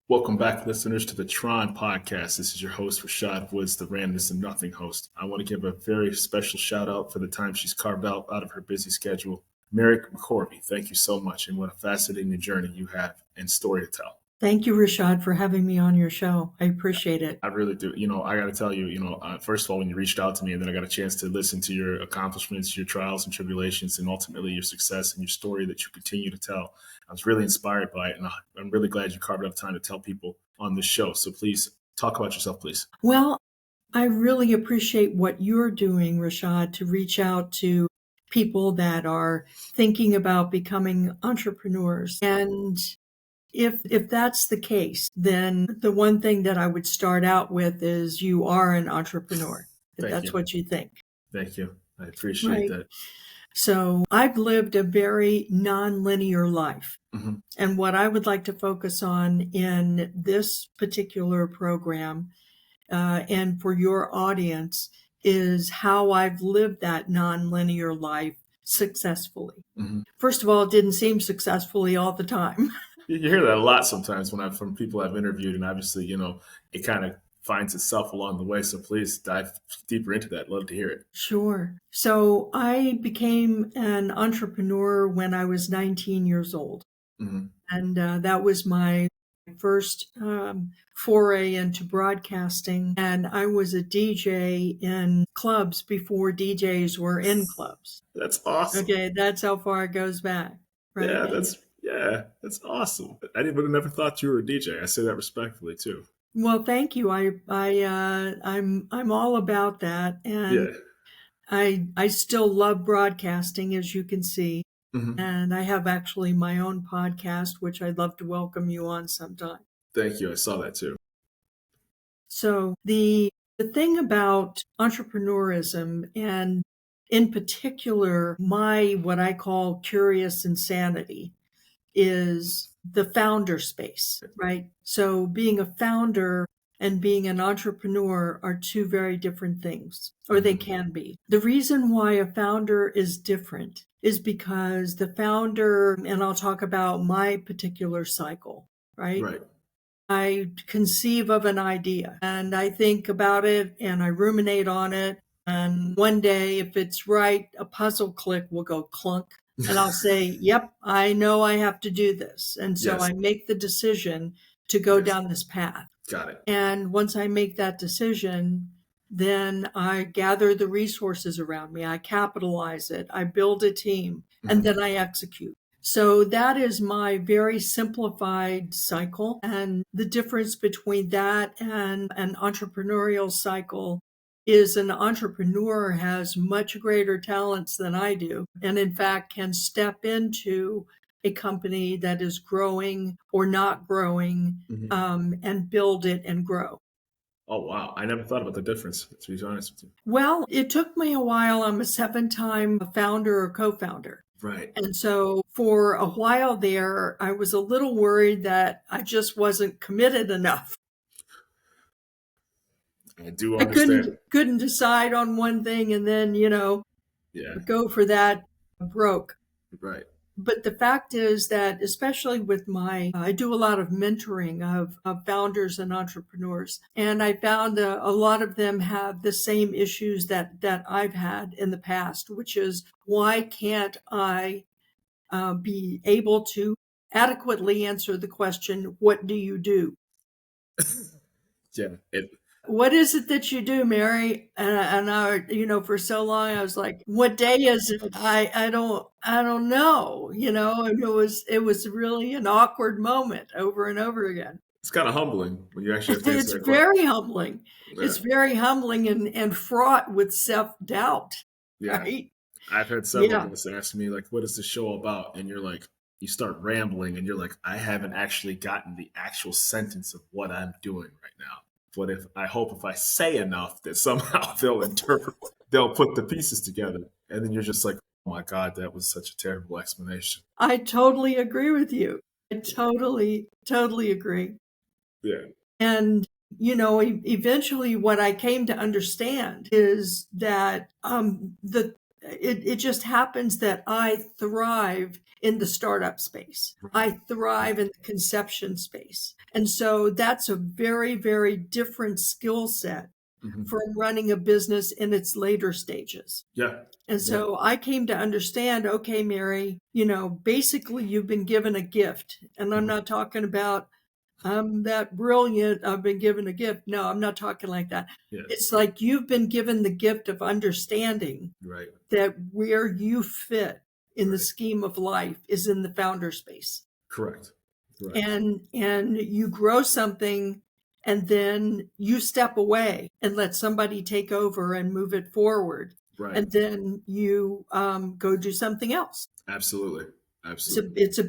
Welcome back, listeners, to the T.R.O.N podcast. This is your host, Rashad Woods, the Randomness and Nothing host. I want to give a very special shout out for the time she's carved out of her busy schedule. Mary McCorvey, thank you so much. And what a fascinating journey you have in story to tell. Thank you, Rashad, for having me on your show. I appreciate it. I really do. I got to tell you, first of all, when you reached out to me and then I got a chance to listen to your accomplishments, your trials and tribulations, and ultimately your success and your story that you continue to tell, I was really inspired by it. And I'm really glad you carved out time to tell people on this show. So please talk about yourself, please. Well, I really appreciate what you're doing, Rashad, to reach out to people that are thinking about becoming entrepreneurs. And if that's the case, then the one thing that I would start out with is you are an entrepreneur. If that's what you think. Thank you. I appreciate that. So I've lived a very non-linear life. Mm-hmm. And what I would like to focus on in this particular program and for your audience is how I've lived that non-linear life successfully. Mm-hmm. First of all, it didn't seem successfully all the time. You hear that a lot sometimes from people I've interviewed, and obviously, it kind of finds itself along the way. So please dive deeper into that. Love to hear it. Sure. So I became an entrepreneur when I was 19 years old. Mm-hmm. And that was my first foray into broadcasting. And I was a DJ in clubs before DJs were in clubs. That's awesome. Okay, that's how far it goes back. Right? That's awesome. I would have never thought you were a DJ. I say that respectfully too. Well, thank you. I'm all about that, and I still love broadcasting, as you can see. Mm-hmm. And I have actually my own podcast, which I'd love to welcome you on sometime. Thank you. I saw that too. So the thing about entrepreneurism, and in particular, what I call curious insanity, is the founder space, right? So being a founder and being an entrepreneur are two very different things, or they can be. The reason why a founder is different is because the founder, and I'll talk about my particular cycle, right? Right. I conceive of an idea and I think about it and I ruminate on it. And one day, if it's right, a puzzle click will go clunk. And I'll say, yep, I know I have to do this. And so I make the decision to go down this path. Got it. And once I make that decision, then I gather the resources around me. I capitalize it. I build a team, and then I execute. So that is my very simplified cycle. And the difference between that and an entrepreneurial cycle is an entrepreneur has much greater talents than I do, and in fact can step into a company that is growing or not growing, and build it and grow. Oh, wow. I never thought about the difference, to be honest with you. Well, it took me a while. I'm a 7-time founder or co-founder. Right. And so for a while there, I was a little worried that I just wasn't committed enough. I do understand. I couldn't decide on one thing and then, go for that broke. Right. But the fact is that, especially with I do a lot of mentoring of founders and entrepreneurs. And I found a lot of them have the same issues that I've had in the past, which is, why can't I be able to adequately answer the question, what do you do? What is it that you do, Mary? And I, for so long I was like, what day is it? I don't know, and it was really an awkward moment over and over again. It's kind of humbling when you actually have to answer It's very humbling. Yeah. It's very humbling and fraught with self-doubt. Yeah. Right? I've had several of us ask me, like, what is the show about? And you're like, you start rambling and you're like, I haven't actually gotten the actual sentence of what I'm doing right now. But I hope if I say enough that somehow they'll interpret, they'll put the pieces together. And then you're just like, oh my God, that was such a terrible explanation. I totally agree with you. I totally agree. Yeah. And, eventually what I came to understand is that the it just happens that I thrive in the startup space. I thrive in the conception space. And so that's a very, very different skill set from running a business in its later stages. Yeah. And so I came to understand, okay, Mary, basically you've been given a gift. And I'm not talking about I'm that brilliant, I've been given a gift. No, I'm not talking like that. Yeah. It's like you've been given the gift of understanding that where you fit in the scheme of life is in the founder space. Correct. And you grow something and then you step away and let somebody take over and move it forward. Right. And then you go do something else. Absolutely.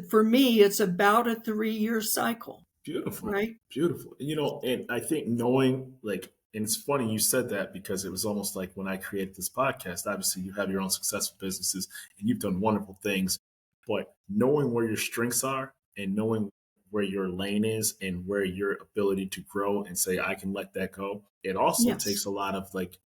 For me, it's about a 3-year cycle. Beautiful. Right. Beautiful. And I think knowing, like, and it's funny you said that, because it was almost like when I created this podcast, obviously you have your own successful businesses and you've done wonderful things, but knowing where your strengths are and knowing where your lane is and where your ability to grow and say, I can let that go. It also takes a lot of, like,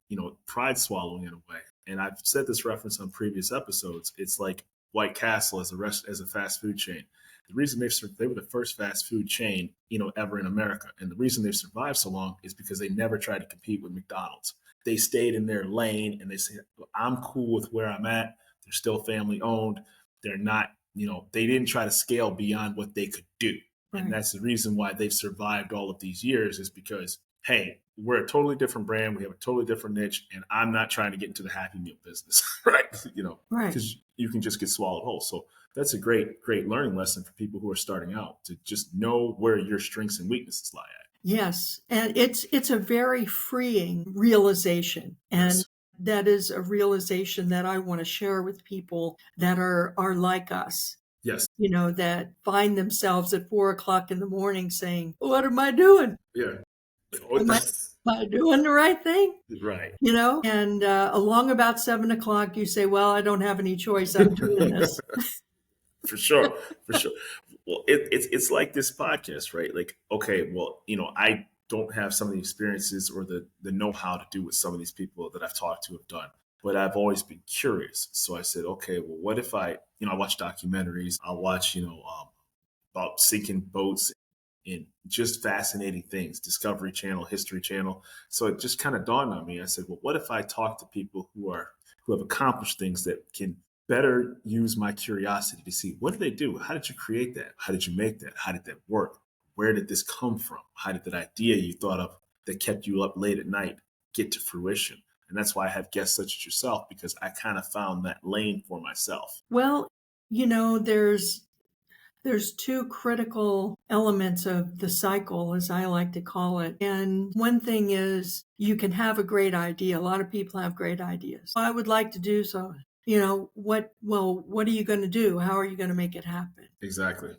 pride swallowing in a way. And I've said this reference on previous episodes. It's like White Castle as a fast food chain. The reason they were the first fast food chain, ever in America. And the reason they've survived so long is because they never tried to compete with McDonald's. They stayed in their lane and they said, I'm cool with where I'm at. They're still family owned. They're not, they didn't try to scale beyond what they could do. Right. And that's the reason why they've survived all of these years, is because, hey, we're a totally different brand. We have a totally different niche. And I'm not trying to get into the Happy Meal business, right? Because you can just get swallowed whole. So that's a great learning lesson for people who are starting out, to just know where your strengths and weaknesses lie at. Yes. And it's a very freeing realization. And that is a realization that I want to share with people that are like us. Yes. That find themselves at 4:00 in the morning saying, what am I doing? Yeah. Am I doing the right thing? Right. And along about 7:00, you say, well, I don't have any choice. I'm doing this. For sure. Well, it's like this podcast, right? Like, okay, well, I don't have some of the experiences or the know-how to do what some of these people that I've talked to have done, but I've always been curious. So I said, okay, well, what if I watch documentaries, I'll watch, about sinking boats and just fascinating things, Discovery Channel, History Channel. So it just kind of dawned on me. I said, well, what if I talk to people who have accomplished things that can better use my curiosity to see, what did they do? How did you create that? How did you make that? How did that work? Where did this come from? How did that idea you thought of that kept you up late at night get to fruition? And that's why I have guests such as yourself, because I kind of found that lane for myself. Well, there's two critical elements of the cycle, as I like to call it. And one thing is, you can have a great idea. A lot of people have great ideas. I would like to do so. What are you going to do? How are you going to make it happen? Exactly.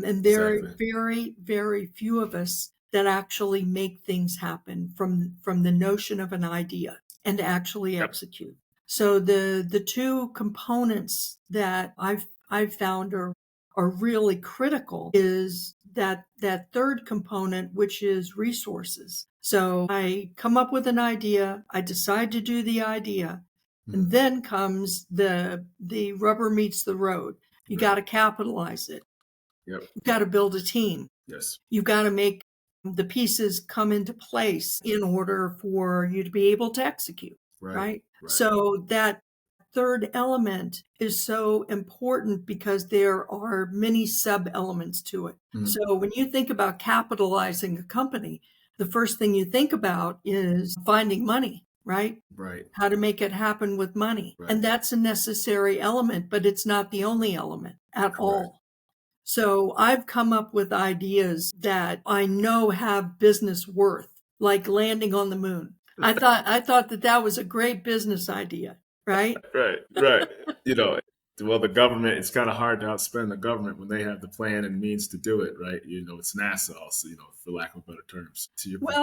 And there are very, very few of us that actually make things happen from the notion of an idea and actually execute. So the two components that I've found are really critical is that third component, which is resources. So I come up with an idea, I decide to do the idea, and then comes the rubber meets the road. You got to capitalize it. Yep. You've got to build a team. Yes. You've got to make the pieces come into place in order for you to be able to execute. Right? So that third element is so important because there are many sub-elements to it. Mm-hmm. So when you think about capitalizing a company, the first thing you think about is finding money, right? Right. How to make it happen with money. Right. And that's a necessary element, but it's not the only element at all. So I've come up with ideas that I know have business worth, like landing on the moon. I thought that was a great business idea, right? Right. Well, the government, it's kind of hard to outspend the government when they have the plan and means to do it, right? It's NASA also, for lack of better terms. To your point.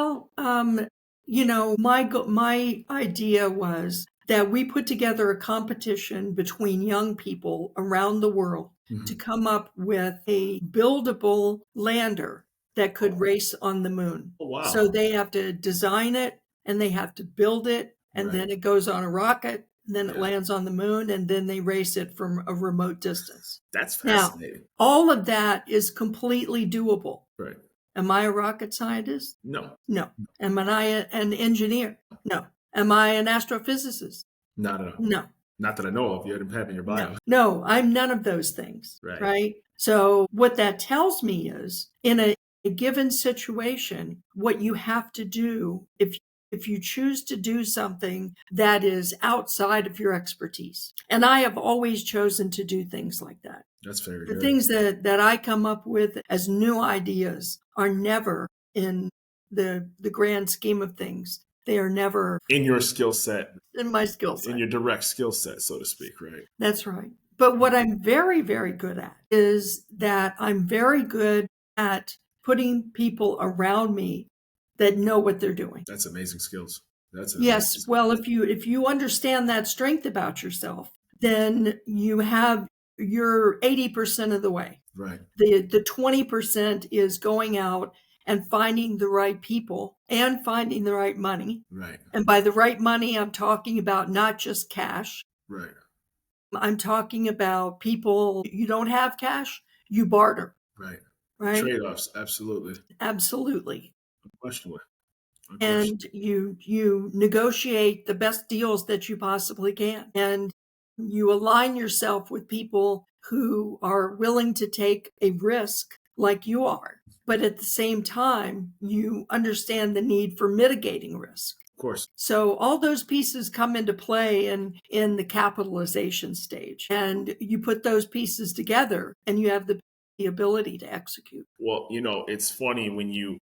My idea was that we put together a competition between young people around the world to come up with a buildable lander that could race on the moon. Oh, wow. So they have to design it and they have to build it, and then it goes on a rocket, and then it lands on the moon, and then they race it from a remote distance. That's fascinating. Now, all of that is completely doable. Right. Am I a rocket scientist? No. No. Am I an engineer? No. Am I an astrophysicist? Not at all. No. Not that I know of. You didn't have in your bio. No, I'm none of those things. Right? So what that tells me is, in a given situation, what you have to do if you choose to do something that is outside of your expertise. And I have always chosen to do things like that. That's very The good. things that I come up with as new ideas are never in the grand scheme of things. They are never in your skill set. In my skill set. In your direct skill set, so to speak, right? That's right. But what I'm very, very good at is that I'm very good at putting people around me that know what they're doing. That's amazing skills. Yes. Well, if you understand that strength about yourself, then you're 80% of the way. Right. The 20% is going out and finding the right people and finding the right money. Right. And by the right money, I'm talking about not just cash. Right. I'm talking about people, you don't have cash, you barter. Right. Right. Trade-offs. Absolutely. Absolutely. Unquestionably. And you negotiate the best deals that you possibly can. And you align yourself with people who are willing to take a risk like you are. But at the same time, you understand the need for mitigating risk. Of course. So all those pieces come into play in the capitalization stage. And you put those pieces together and you have the ability to execute. Well, it's funny when you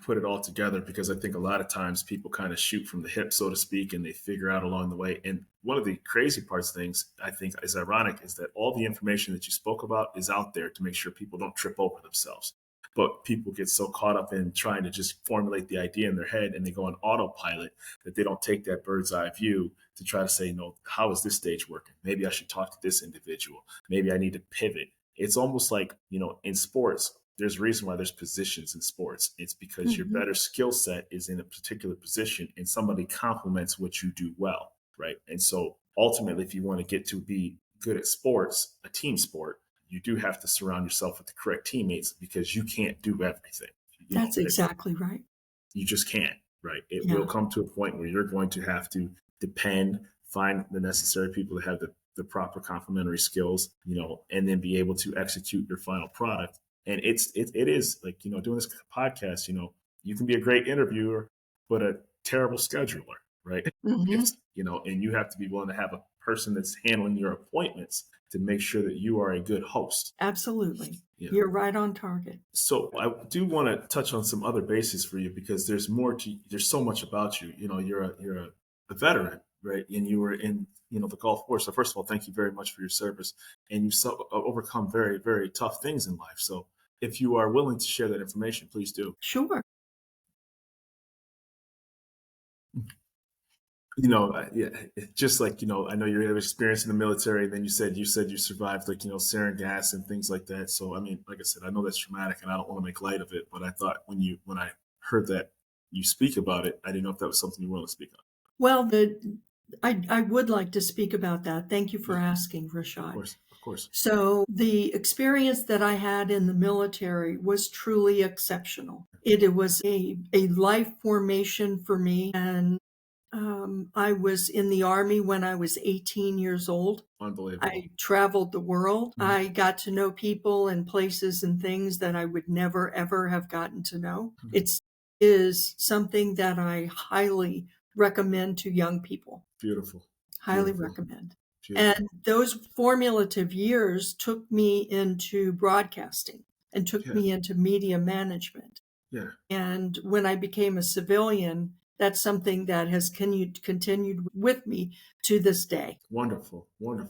put it all together, because I think a lot of times people kind of shoot from the hip, so to speak, and they figure out along the way. And one of the crazy parts things I think is ironic is that all the information that you spoke about is out there to make sure people don't trip over themselves. But people get so caught up in trying to just formulate the idea in their head, and they go on autopilot, that they don't take that bird's eye view to try to say, no, how is this stage working? Maybe I should talk to this individual. Maybe I need to pivot. It's almost like, in sports, there's a reason why there's positions in sports. It's because your better skill set is in a particular position and somebody complements what you do well, right? And so ultimately, if you want to get to be good at sports, a team sport, you do have to surround yourself with the correct teammates, because you can't do everything. That's exactly right. You just can't, right? It will come to a point where you're going to have to find the necessary people that have the proper complementary skills, and then be able to execute your final product. And it is like, doing this podcast, you can be a great interviewer, but a terrible scheduler, right? It's, and you have to be willing to have a person that's handling your appointments to make sure that you are a good host. Absolutely. You're right on target. So I do want to touch on some other bases for you, because there's so much about you. You're a veteran, right? And you were in, the Gulf War. So first of all, thank you very much for your service. And you've overcome very, very tough things in life. So if you are willing to share that information, please do. Sure. Just like, I know you have experience in the military, and then you said you survived, like, sarin gas and things like that. So, I mean, like I said, I know that's traumatic and I don't want to make light of it, but I thought when I heard that you speak about it, I didn't know if that was something you were willing to speak on. Well, I would like to speak about that. Thank you for asking, Rashad. Of course. So the experience that I had in the military was truly exceptional. It was a life formation for me. And I was in the Army when I was 18 years old. Unbelievable. I traveled the world. I got to know people and places and things that I would never, ever have gotten to know. It is something that I highly recommend to young people. Beautiful. Highly recommend. And those formative years took me into broadcasting and took me into media management. Yeah. And when I became a civilian, that's something that has continued with me to this day. Wonderful. And,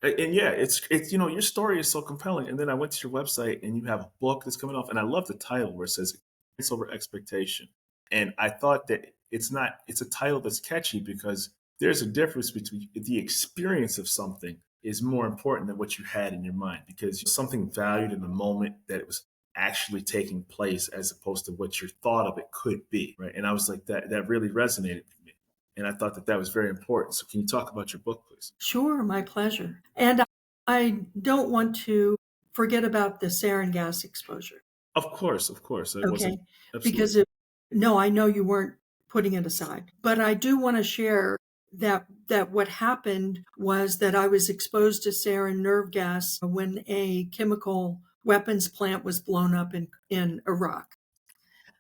it's your story is so compelling. And then I went to your website and you have a book that's coming off, and I love the title where it says "It's Over Expectation." And I thought that it's a title that's catchy, because there's a difference between the experience of something is more important than what you had in your mind, because something valued in the moment that it was actually taking place, as opposed to what your thought of it could be, right? And I was like, that really resonated with me. And I thought that that was very important. So can you talk about your book, please? Sure, my pleasure. And I don't want to forget about the sarin gas exposure. Of course, of course. I Okay. wasn't absolutely. Because no, I know you weren't putting it aside, but I do want to share that what happened was that I was exposed to sarin nerve gas when a chemical weapons plant was blown up in Iraq.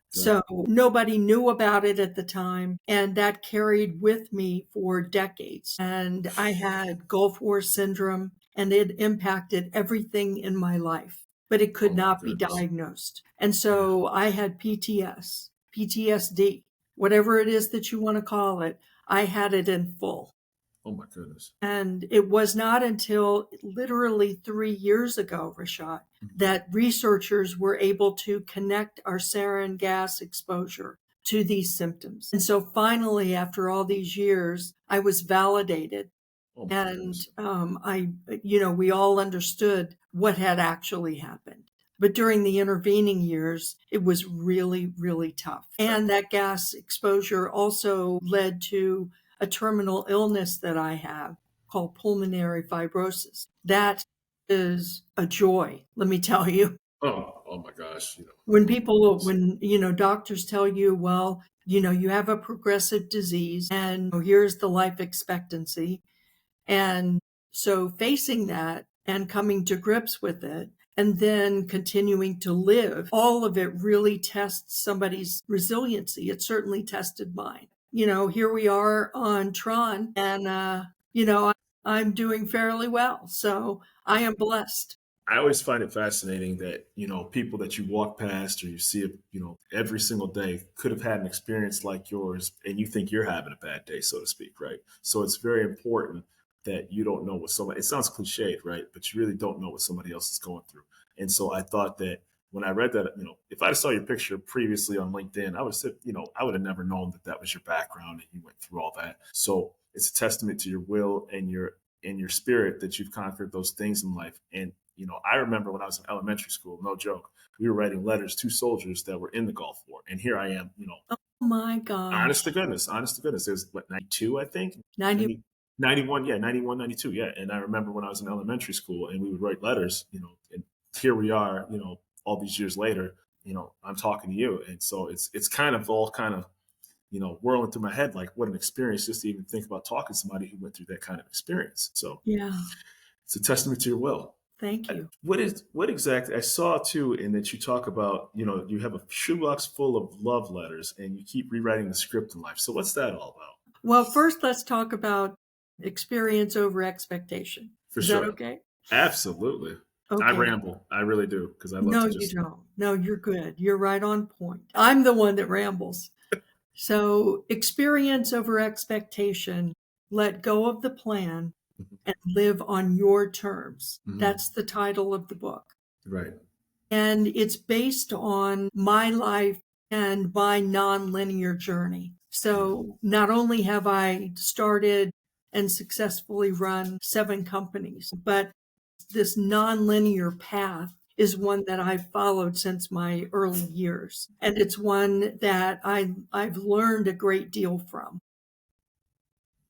So nobody knew about it at the time, and that carried with me for decades. And I had Gulf War syndrome, and it impacted everything in my life, but it could Oh my not be goodness. diagnosed. And so I had PTSD, whatever it is that you want to call it, I had it in full. Oh my goodness. And it was not until literally 3 years ago, Rashad, that researchers were able to connect our sarin gas exposure to these symptoms. And so finally, after all these years, I was validated. Oh my And goodness. we all understood what had actually happened. But during the intervening years, it was really, really tough. And that gas exposure also led to a terminal illness that I have called pulmonary fibrosis. That is a joy, let me tell you. Oh my gosh. When doctors tell you, well, you have a progressive disease and here's the life expectancy. And so facing that and coming to grips with it and then continuing to live, all of it really tests somebody's resiliency. It certainly tested mine. Here we are on T.R.O.N. and, I'm doing fairly well. So I am blessed. I always find it fascinating that, people that you walk past or you see, every single day could have had an experience like yours and you think you're having a bad day, so to speak, right? So it's very important that you don't know what somebody, it sounds cliched, right? But you really don't know what somebody else is going through. And so I thought that when I read that, if I saw your picture previously on LinkedIn, I would have said, I would have never known that that was your background and you went through all that. So it's a testament to your will and your spirit that you've conquered those things in life. And I remember when I was in elementary school, no joke, we were writing letters to soldiers that were in the Gulf War. And here I am, Oh my honest gosh. to goodness, honest to goodness. It was what, 92, I think? 90. 90, 91, yeah, 91, 92, yeah. And I remember when I was in elementary school and we would write letters, and here we are, all these years later, I'm talking to you. And so it's kind of all kind of, whirling through my head, like what an experience just to even think about talking to somebody who went through that kind of experience. So Yeah. it's a testament to your will. Thank you. What exactly I saw too, in that you talk about, you have a shoebox full of love letters and you keep rewriting the script in life. So what's that all about? Well, first, let's talk about experience over expectation. For Is that sure. okay? Absolutely. I Okay. ramble. I really do because I love No, to you just. don't. No, you're good. You're right on point. I'm the one that rambles. So, experience over expectation, let go of the plan and live on your terms. Mhm. That's the title of the book. Right. And it's based on my life and my nonlinear journey. So not only have I started and successfully run 7 companies, but this nonlinear path is one that I've followed since my early years. And it's one that I've learned a great deal from.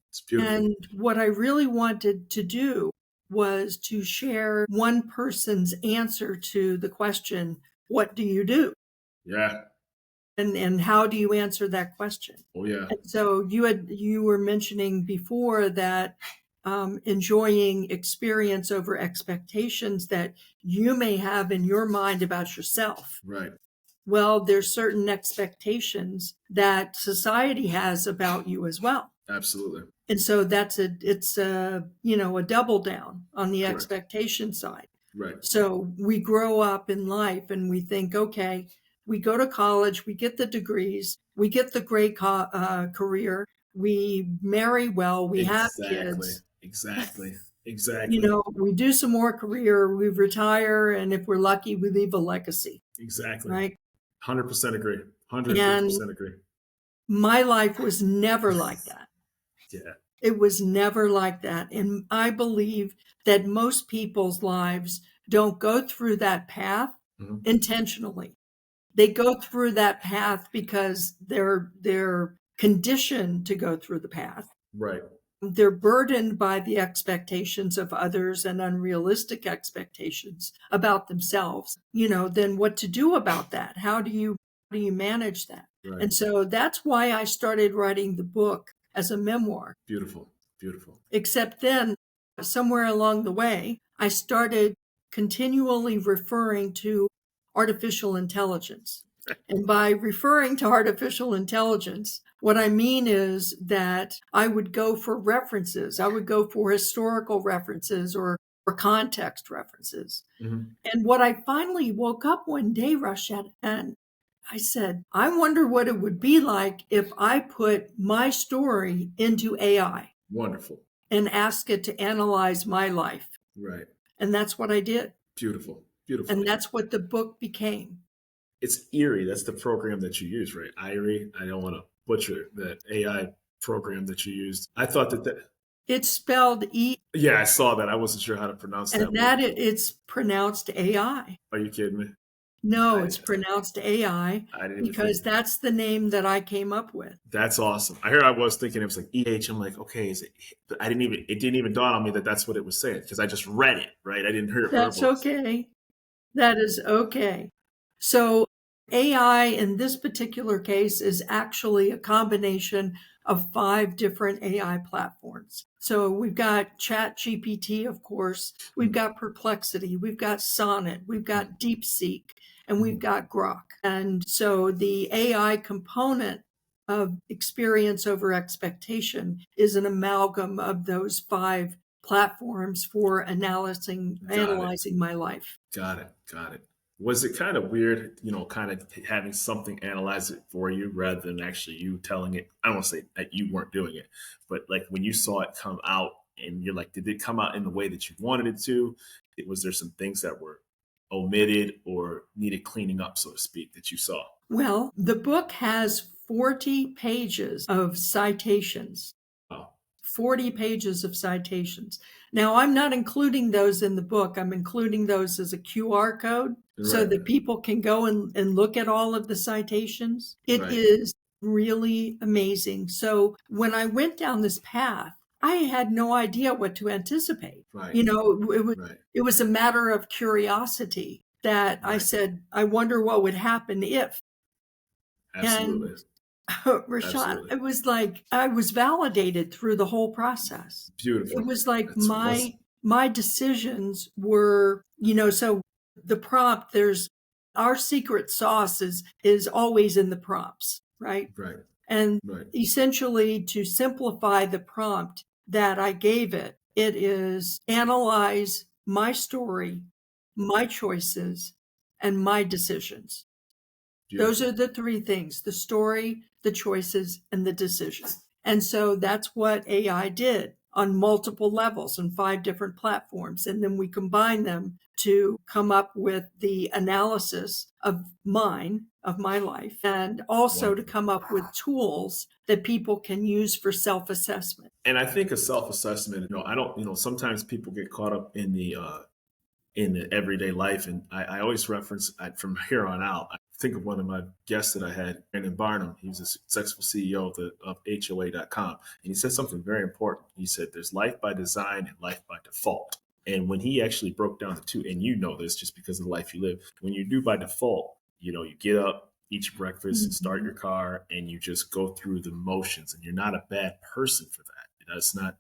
It's beautiful. And what I really wanted to do was to share one person's answer to the question, what do you do? Yeah. And how do you answer that question? Oh yeah. And so you were mentioning before that enjoying experience over expectations that you may have in your mind about yourself. Right. Well, there's certain expectations that society has about you as well. Absolutely. And so it's a double down on the Correct. expectation side. Right. So we grow up in life and we think, okay, we go to college, we get the degrees, we get the great career, we marry well, we have Exactly. kids, Exactly. Exactly. we do some more career, we retire, and if we're lucky, we leave a legacy, Exactly. right? 100% agree. And 150% agree. my life was never like that. Yeah. It was never like that. And I believe that most people's lives don't go through that path Mhm. intentionally. They go through that path because they're conditioned to go through the path. Right. They're burdened by the expectations of others and unrealistic expectations about themselves. Then what to do about that? How do you manage that? Right. And so that's why I started writing the book as a memoir. Beautiful. Beautiful. Except then, somewhere along the way, I started continually referring to artificial intelligence. And by referring to artificial intelligence, what I mean is that I would go for references. I would go for historical references or context references. Mm-hmm. And what I finally woke up one day, Rashad, and I said, I wonder what it would be like if I put my story into AI. Wonderful. And ask it to analyze my life. Right. And that's what I did. Beautiful. Beautiful. And that's what the book became. It's Eerie. That's the program that you use, right? Eerie. I don't want to butcher that AI program that you used. I thought that it's spelled E. Yeah, I saw that. I wasn't sure how to pronounce that. And that it's pronounced AI. Are you kidding me? No, it's pronounced AI because that's the name that I came up with. That's awesome. I was thinking it was like EH. I'm like, okay, it didn't even dawn on me that that's what it was saying because I just read it, right? I didn't hear it. That's okay. That is okay. So AI in this particular case is actually a combination of 5 different AI platforms. So we've got ChatGPT, of course. We've got Perplexity. We've got Sonnet. We've got DeepSeek. And we've got Grok. And so the AI component of experience over expectation is an amalgam of those 5 platforms for analyzing my life. Got it. Was it kind of weird, kind of having something analyze it for you rather than actually you telling it? I don't want to say that you weren't doing it, but like when you saw it come out and you're like, did it come out in the way that you wanted it to? Was there some things that were omitted or needed cleaning up, so to speak, that you saw? Well, the book has 40 pages of citations. Wow. 40 pages of citations. Now, I'm not including those in the book. I'm including those as a QR code so that people can go and look at all of the citations. It is really amazing. So when I went down this path, I had no idea what to anticipate. Right. It was a matter of curiosity that I said, I wonder what would happen if. Absolutely. And Rashad, it was like I was validated through the whole process. Beautiful. It was like my decisions were, so the prompt, there's our secret sauce is always in the prompts, right? Right. And essentially to simplify the prompt that I gave it, it is analyze my story, my choices, and my decisions. Beautiful. Those are the 3 things: the story, the choices, and the decision. And so that's what AI did on multiple levels and 5 different platforms. And then we combine them to come up with the analysis of my life, and also to come up with tools that people can use for self-assessment. And I think a self-assessment, sometimes people get caught up in the everyday life. And I always reference from here on out, I think of one of my guests that I had, Brandon Barnum. He was a successful CEO of HOA.com. And he said something very important. He said, there's life by design and life by default. And when he actually broke down the 2, and this just because of the life you live, when you do by default, you get up, eat your breakfast, and start your car, and you just go through the motions. And you're not a bad person for that. That's not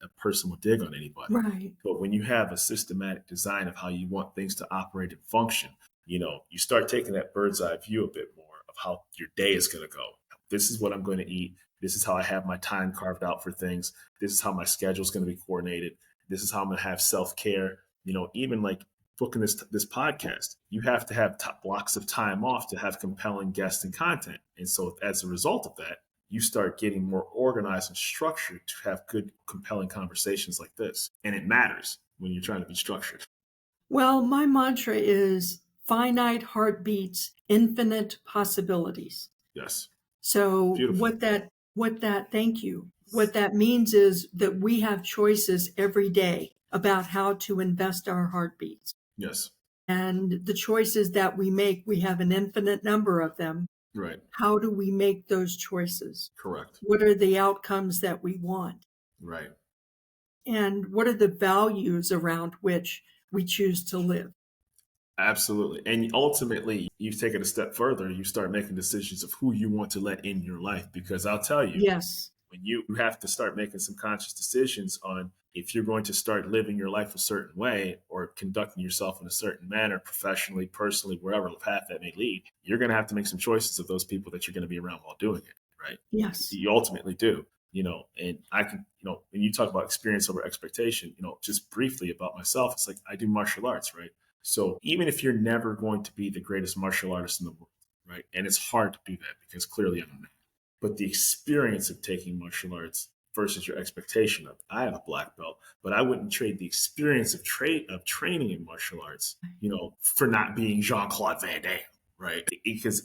a person will dig on anybody. Right. But when you have a systematic design of how you want things to operate and function, you start taking that bird's eye view a bit more of how your day is going to go. This is what I'm going to eat. This is how I have my time carved out for things. This is how my schedule is going to be coordinated. This is how I'm going to have self-care. Even like booking this podcast, you have to have blocks of time off to have compelling guests and content. And so as a result of that, you start getting more organized and structured to have good, compelling conversations like this. And it matters when you're trying to be structured. Well, my mantra is finite heartbeats, infinite possibilities. Yes. So Beautiful. thank you. What that means is that we have choices every day about how to invest our heartbeats. Yes. And the choices that we make, we have an infinite number of them. Right. How do we make those choices? Correct. What are the outcomes that we want? Right. And what are the values around which we choose to live? Absolutely. And ultimately, you take it a step further, you start making decisions of who you want to let in your life. Because I'll tell you, Yes. when you have to start making some conscious decisions on if you're going to start living your life a certain way or conducting yourself in a certain manner, professionally, personally, wherever path that may lead, you're going to have to make some choices of those people that you're going to be around while doing it. Right. Yes. You ultimately do. And I can, when you talk about experience over expectation, just briefly about myself, it's like I do martial arts, right? So even if you're never going to be the greatest martial artist in the world, right? And it's hard to do that because clearly I'm not. But the experience of taking martial arts versus your expectation of, I have a black belt, but I wouldn't trade the experience of training in martial arts, for not being Jean-Claude Van Damme, right? Because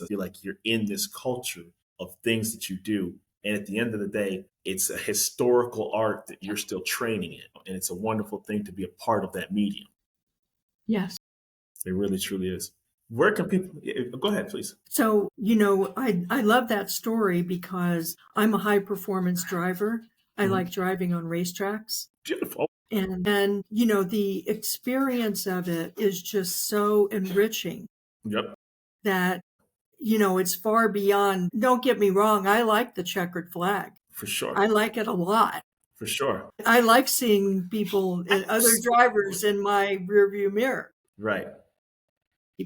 you're like, you're in this culture of things that you do. And at the end of the day, it's a historical art that you're still training in. And it's a wonderful thing to be a part of that medium. Yes. It really, truly is. Where can people go ahead, please? So, I love that story because I'm a high performance driver. I like driving on racetracks. Beautiful. And the experience of it is just so enriching. Yep. That, it's far beyond. Don't get me wrong. I like the checkered flag. For sure. I like it a lot. For sure. I like seeing people and other drivers in my rearview mirror. Right.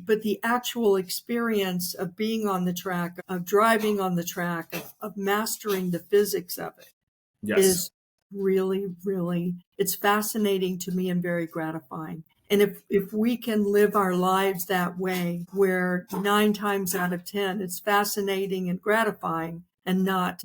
But the actual experience of being on the track, of driving on the track, of mastering the physics of it is really, really, it's fascinating to me and very gratifying. And if we can live our lives that way, where 9 times out of 10, it's fascinating and gratifying and not,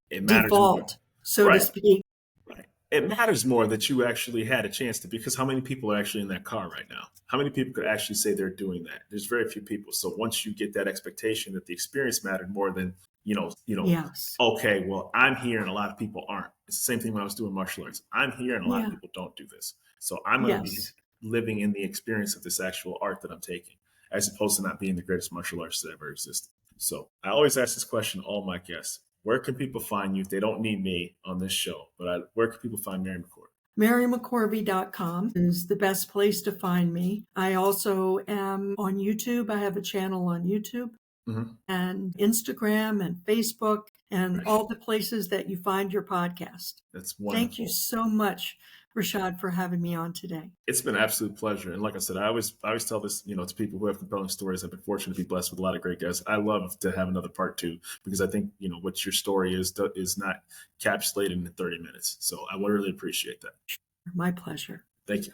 it matters default, more. so to speak. Right. It matters more that you actually had a chance to, because how many people are actually in that car right now? How many people could actually say they're doing that? There's very few people. So once you get that expectation that the experience mattered more than, Yes. okay, well, I'm here and a lot of people aren't. It's the same thing when I was doing martial arts. I'm here and a lot of people don't do this. So I'm going to be living in the experience of this actual art that I'm taking, as opposed to not being the greatest martial artist that ever existed. So I always ask this question to all my guests. Where can people find you? They don't need me on this show, but where can people find Mary McCorvey? MaryMcCorvey.com is the best place to find me. I also am on YouTube. I have a channel on YouTube and Instagram and Facebook and all the places that you find your podcast. That's wonderful. Thank you so much, Rashad, for having me on today. It's been an absolute pleasure. And like I said, I always tell this, to people who have compelling stories. I've been fortunate to be blessed with a lot of great guests. I love to have another part 2 because I think, what your story is not encapsulated in 30 minutes. So I really appreciate that. My pleasure. Thank you.